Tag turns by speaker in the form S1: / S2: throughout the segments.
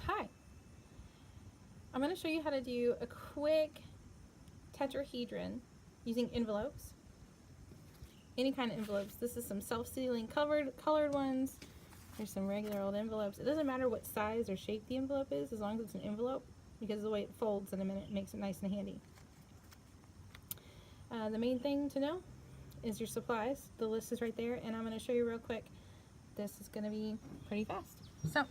S1: Hi, I'm going to show you how to do a quick tetrahedron using envelopes, any kind of envelopes. This is some self-sealing colored ones. There's some regular old envelopes. It doesn't matter what size or shape the envelope is as long as it's an envelope, because the way it folds in a minute makes it nice and handy. The main thing to know is your supplies. The list is right there, and I'm going to show you real quick. This is going to be pretty fast. So,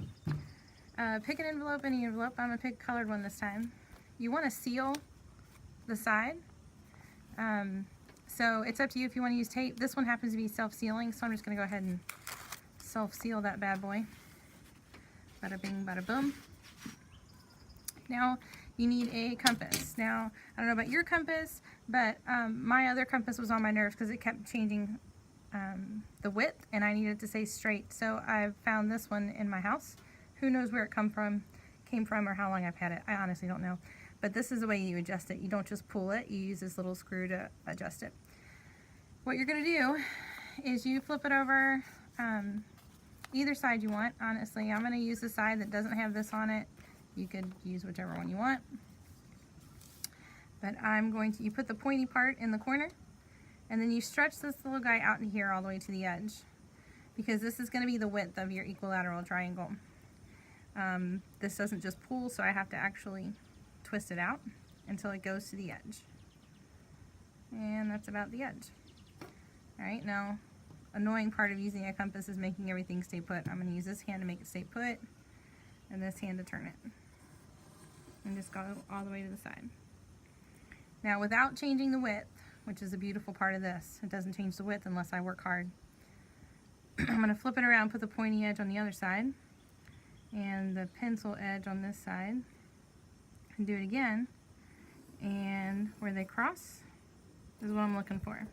S1: pick an envelope, any envelope. I'm going to pick a colored one this time. You want to seal the side. So it's up to you if you want to use tape. This one happens to be self-sealing, so I'm just going to go ahead and self-seal that bad boy. Bada bing, bada boom. Now, you need a compass. Now, I don't know about your compass, but my other compass was on my nerves because it kept changing the width, and I needed to stay straight. So I found this one in my house. Who knows where it came from or how long I've had it. I honestly don't know. But this is the way you adjust it. You don't just pull it. You use this little screw to adjust it. What you're going to do is you flip it over either side you want. Honestly, I'm going to use the side that doesn't have this on it. You could use whichever one you want. But you put the pointy part in the corner, and then you stretch this little guy out in here all the way to the edge, because this is going to be the width of your equilateral triangle. This doesn't just pull, so I have to actually twist it out until it goes to the edge. And that's about the edge. Alright, now, annoying part of using a compass is making everything stay put. I'm going to use this hand to make it stay put, and this hand to turn it. And just go all the way to the side. Now, without changing the width, which is a beautiful part of this, it doesn't change the width unless I work hard. I'm going to flip it around, put the pointy edge on the other side, and the pencil edge on this side, and do it again, and where they cross is what I'm looking for,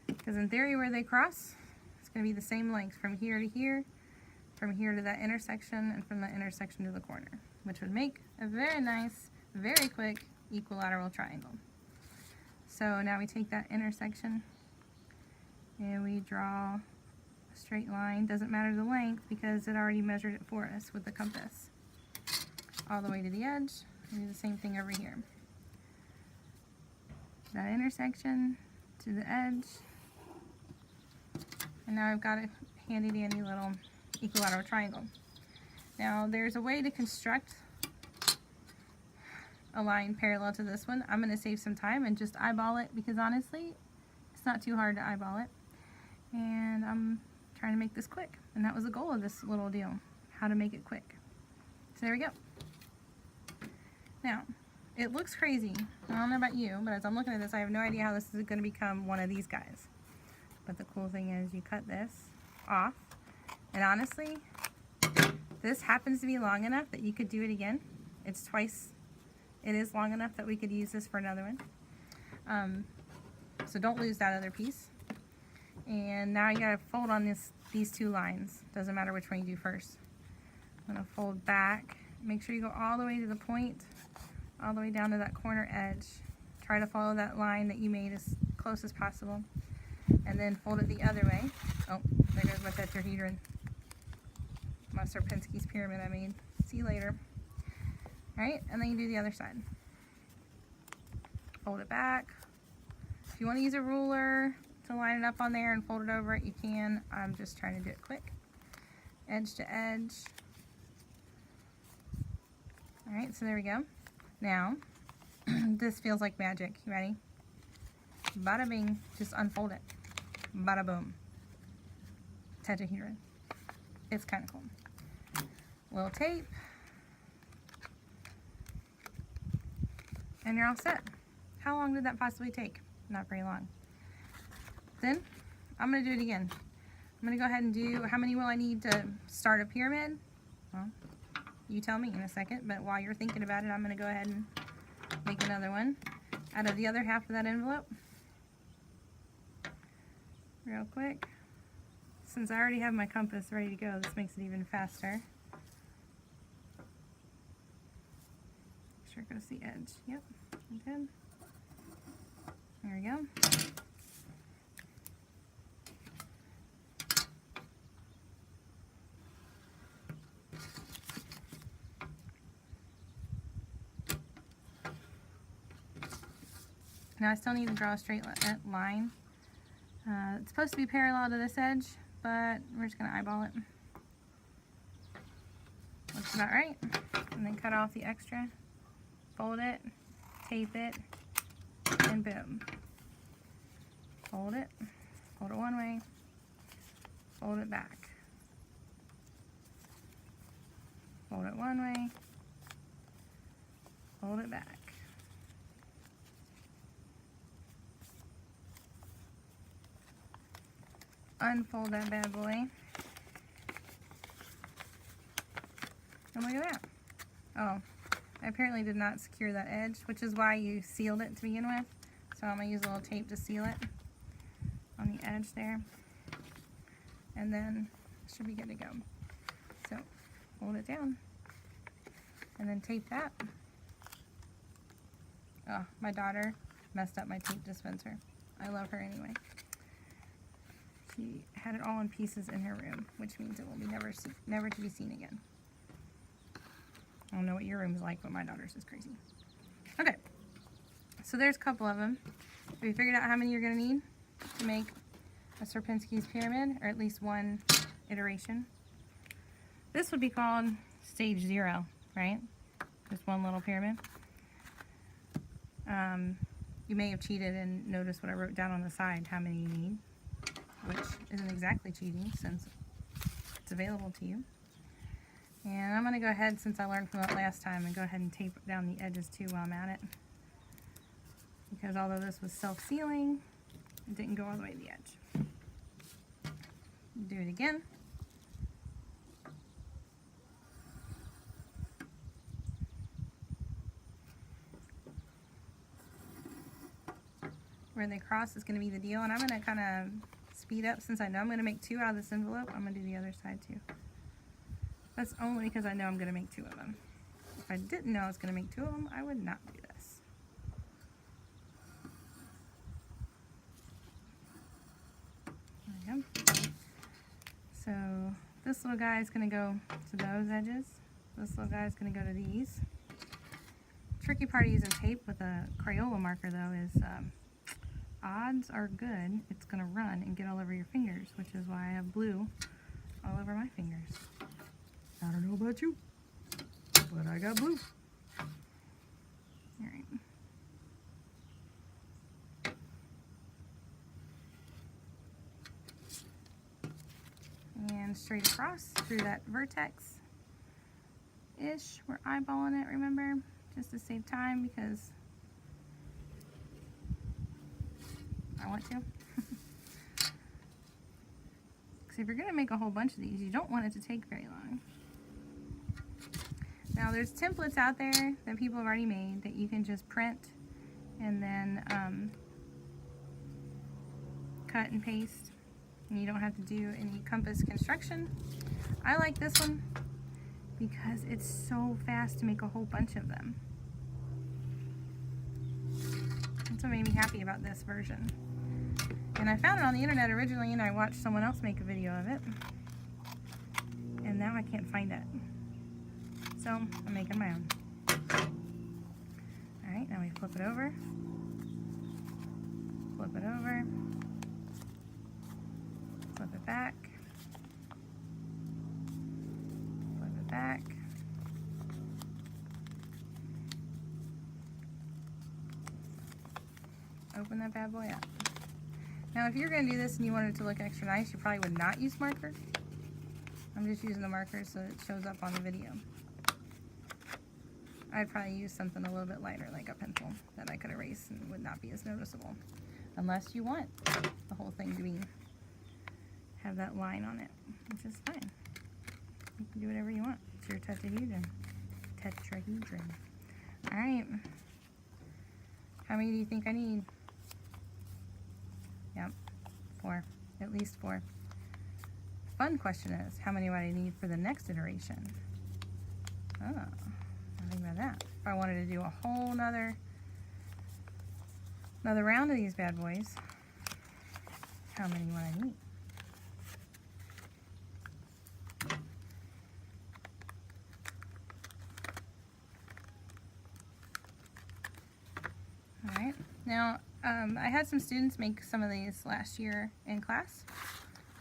S1: because in theory where they cross it's going to be the same length from here to here, from here to that intersection, and from that intersection to the corner, which would make a very nice, very quick equilateral triangle. So now we take that intersection and we draw a straight line. Doesn't matter the length because it already measured it for us with the compass. All the way to the edge. We do the same thing over here. That intersection to the edge. And now I've got a handy dandy little equilateral triangle. Now there's a way to construct a line parallel to this one. I'm going to save some time and just eyeball it, because honestly it's not too hard to eyeball it, and I'm trying to make this quick, and that was the goal of this little deal, how to make it quick. So there we go. Now it looks crazy. I don't know about you, but as I'm looking at this I have no idea how this is going to become one of these guys. But the cool thing is you cut this off, and honestly this happens to be long enough that you could do it again. It's twice. It is long enough that we could use this for another one. So don't lose that other piece. And now you gotta fold on these two lines. Doesn't matter which one you do first. I'm gonna fold back. Make sure you go all the way to the point, all the way down to that corner edge. Try to follow that line that you made as close as possible. And then fold it the other way. Oh, there goes my tetrahedron. My Sierpinski's pyramid I made. See you later. Alright, and then you do the other side. Fold it back. If you want to use a ruler to line it up on there and fold it over it, you can. I'm just trying to do it quick. Edge to edge. Alright, so there we go. Now, this feels like magic. You ready? Bada bing. Just unfold it. Bada boom. Tetrahedron. It's kind of cool. Little tape. And you're all set. How long did that possibly take? Not very long. Then, I'm going to do it again. I'm going to go ahead and do, how many will I need to start a pyramid? Well, you tell me in a second, but while you're thinking about it, I'm going to go ahead and make another one out of the other half of that envelope. Real quick. Since I already have my compass ready to go, this makes it even faster. Sure, go to the edge. Yep, good. There we go. Now I still need to draw a straight line. It's supposed to be parallel to this edge, but we're just going to eyeball it. Looks about right. And then cut off the extra, fold it, tape it, and boom. Fold it one way, fold it back. Fold it one way, fold it back. Unfold that bad boy. And look at that. Oh, I apparently did not secure that edge, which is why you sealed it to begin with. So I'm going to use a little tape to seal it on the edge there. And then it should be good to go. So hold it down. And then tape that. Oh, my daughter messed up my tape dispenser. I love her anyway. She had it all in pieces in her room, which means it will be never to be seen again. I don't know what your room is like, but my daughter's is crazy. Okay, so there's a couple of them. Have you figured out how many you're going to need to make a Sierpinski's pyramid, or at least one iteration? This would be called stage 0, right? Just one little pyramid. You may have cheated and noticed what I wrote down on the side, how many you need, which isn't exactly cheating since it's available to you. And I'm going to go ahead, since I learned from that last time, and go ahead and tape down the edges too while I'm at it. Because although this was self-sealing, it didn't go all the way to the edge. Do it again. Where they cross is going to be the deal, and I'm going to kind of speed up since I know I'm going to make 2 out of this envelope. I'm going to do the other side too. That's only because I know I'm going to make 2 of them. If I didn't know I was going to make 2 of them, I would not do this. There we go. So this little guy is going to go to those edges. This little guy is going to go to these. Tricky part of using tape with a Crayola marker though is odds are good it's going to run and get all over your fingers, which is why I have blue all over my fingers. I don't know about you, but I got blue. Alright. And straight across through that vertex-ish. We're eyeballing it, remember? Just to save time because I want to. Because if you're going to make a whole bunch of these, you don't want it to take very long. Now there's templates out there that people have already made that you can just print and then cut and paste, and you don't have to do any compass construction. I like this one because it's so fast to make a whole bunch of them. That's what made me happy about this version. And I found it on the internet originally, and I watched someone else make a video of it, and now I can't find it. So I'm making my own. Alright, now we flip it over. Flip it over. Flip it back. Flip it back. Open that bad boy up. Now if you're going to do this and you want it to look extra nice, you probably would not use marker. I'm just using the marker so it shows up on the video. I'd probably use something a little bit lighter, like a pencil, that I could erase and would not be as noticeable. Unless you want the whole thing to have that line on it, which is fine. You can do whatever you want. It's your tetrahedron. Tetrahedron. Alright. How many do you think I need? Yep, 4. At least 4. Fun question is, how many would I need for the next iteration? Oh. Think about that. If I wanted to do a whole another round of these bad boys, how many would I need? Alright, now I had some students make some of these last year in class,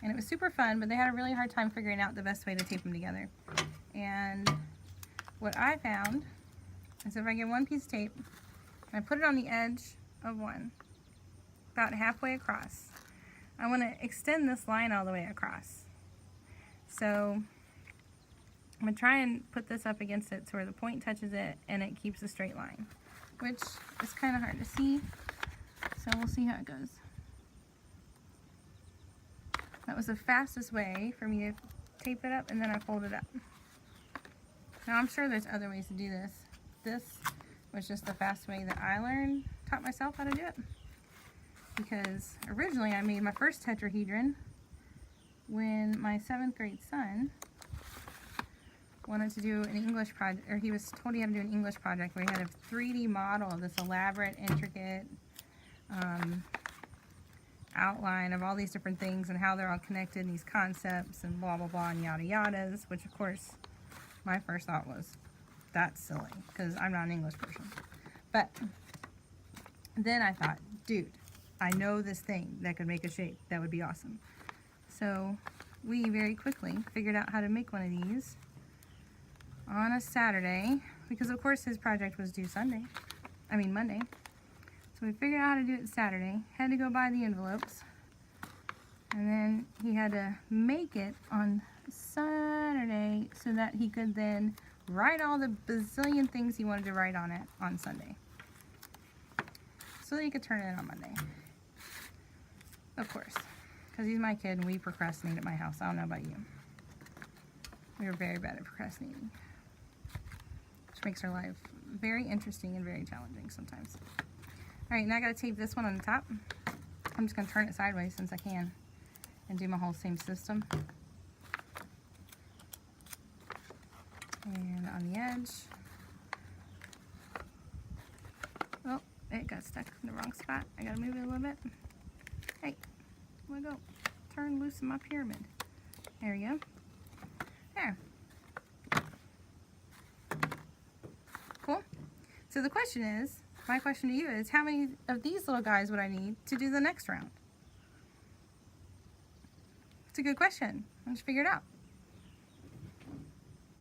S1: and it was super fun, but they had a really hard time figuring out the best way to tape them together. And what I found is if I get one piece of tape and I put it on the edge of one, about halfway across, I want to extend this line all the way across. So I'm going to try and put this up against it so where the point touches it and it keeps a straight line, which is kind of hard to see. So we'll see how it goes. That was the fastest way for me to tape it up, and then I fold it up. Now I'm sure there's other ways to do this. This was just the fast way that I taught myself how to do it. Because originally I made my first tetrahedron when my 7th grade son wanted to do an English project, or he was told he had to do an English project where he had a 3D model of this elaborate, intricate outline of all these different things and how they're all connected and these concepts and blah blah blah and yada yadas, which of course my first thought was, that's silly because I'm not an English person. But then I thought, dude, I know this thing that could make a shape that would be awesome. So we very quickly figured out how to make one of these on a Saturday, because of course his project was due Monday. So we figured out how to do it Saturday, had to go buy the envelopes, and then he had to make it on Saturday so that he could then write all the bazillion things he wanted to write on it on Sunday, so that he could turn it in on Monday. Of course, because he's my kid and we procrastinate at my house. I don't know about you. We are very bad at procrastinating, which makes our life very interesting and very challenging sometimes. Alright, now I gotta tape this one on the top. I'm just gonna turn it sideways since I can and do my whole same system. And on the edge. Oh, it got stuck in the wrong spot. I gotta move it a little bit. Hey, where we go? Turn loose in my pyramid. There we go. There. Cool. So the question is, my question to you is, how many of these little guys would I need to do the next round? It's a good question. Let's figure it out.